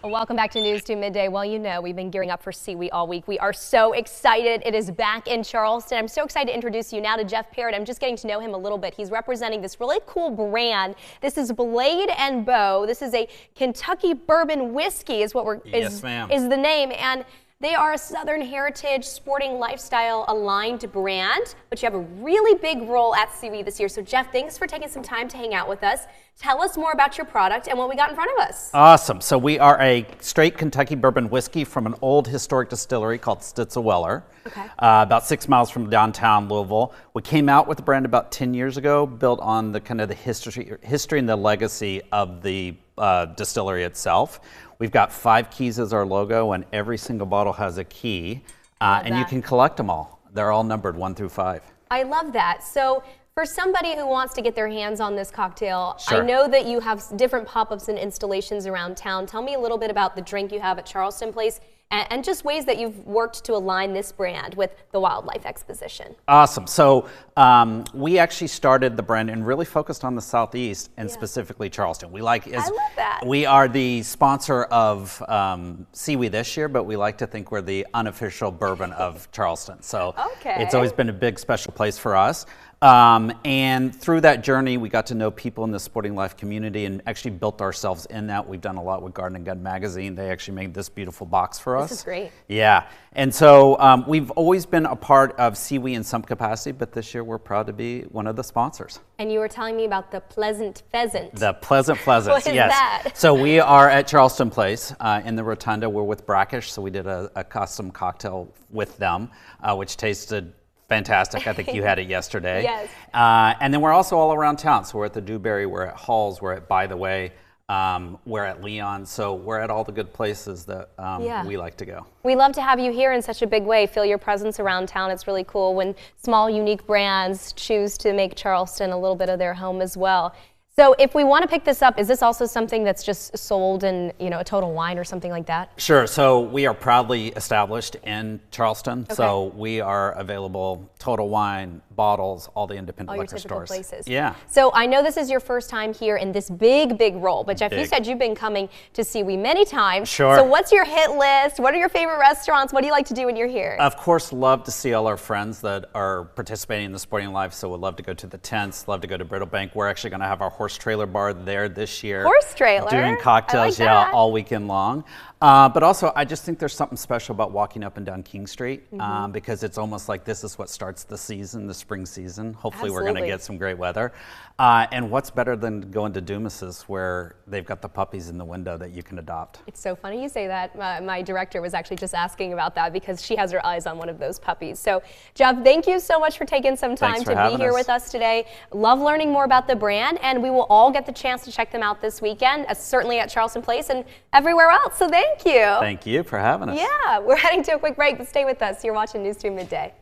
Welcome back to News 2 Midday. Well, you know, we've been gearing up for SEWE all week. We are so excited. It is back in Charleston. I'm so excited to introduce you now to Jeff Parrott. I'm just getting to know him a little bit. He's representing this really cool brand. This is Blade and Bow. This is a Kentucky bourbon whiskey is what is the name. And they are a Southern Heritage sporting lifestyle aligned brand, but you have a really big role at SEWE this year. So Jeff, thanks for taking some time to hang out with us. Tell us more about your product and what we got in front of us. Awesome. So we are a straight Kentucky bourbon whiskey from an old historic distillery called Weller. Okay. About 6 miles from downtown Louisville. We came out with the brand about 10 years ago, built on the kind of the history and the legacy of the distillery itself. We've got 5 keys as our logo, and every single bottle has a key, and you can collect them all. They're all numbered 1 through 5. I love that. So for somebody who wants to get their hands on this cocktail, Sure. I know that you have different pop-ups and installations around town. Tell me a little bit about the drink you have at Charleston Place and just ways that you've worked to align this brand with the Wildlife Exposition. Awesome. So we actually started the brand and really focused on the Southeast and specifically Charleston. I love that. We are the sponsor of SEWE this year, but we like to think we're the unofficial bourbon of Charleston. So it's always been a big special place for us. And through that journey, we got to know people in the sporting life community and actually built ourselves in that. We've done a lot with Garden and Gun magazine. They actually made this beautiful box for us. This is great. Yeah. And so we've always been a part of SEWE in some capacity, but this year we're proud to be one of the sponsors. And you were telling me about the Pleasant Pheasant. The Pleasant Pheasant, What is that? So we are at Charleston Place in the Rotunda. We're with Brackish, so we did a custom cocktail with them, which tasted fantastic. I think you had it yesterday. Yes. And then we're also all around town. So we're at the Dewberry, we're at Halls, we're at By the Way, we're at Leon. So we're at all the good places that we like to go. We love to have you here in such a big way. Feel your presence around town. It's really cool when small, unique brands choose to make Charleston a little bit of their home as well. So if we want to pick this up, is this also something that's just sold in, a Total Wine or something like that? Sure. So we are proudly established in Charleston. Okay. So we are available Total Wine, bottles, all the independent liquor stores. Places. Yeah. So I know this is your first time here in this big role, but Jeff, you said you've been coming to SEWE many times. Sure. So what's your hit list? What are your favorite restaurants? What do you like to do when you're here? Of course, love to see all our friends that are participating in the sporting life. So we'd love to go to the tents, love to go to Brittle Bank. We're actually going to have our horse trailer bar there this year. Horse trailer? Doing cocktails, all weekend long. But also, I just think there's something special about walking up and down King Street because it's almost like this is what starts the season, the spring season. Hopefully we're going to get some great weather. And what's better than going to Dumas's where they've got the puppies in the window that you can adopt. It's so funny you say that. My director was actually just asking about that because she has her eyes on one of those puppies. So Jeff, thank you so much for taking some time to be here with us today. Love learning more about the brand, and we will all get the chance to check them out this weekend, certainly at Charleston Place and everywhere else. So thank you. Thank you for having us. Yeah, we're heading to a quick break, but stay with us. You're watching News 2 Midday.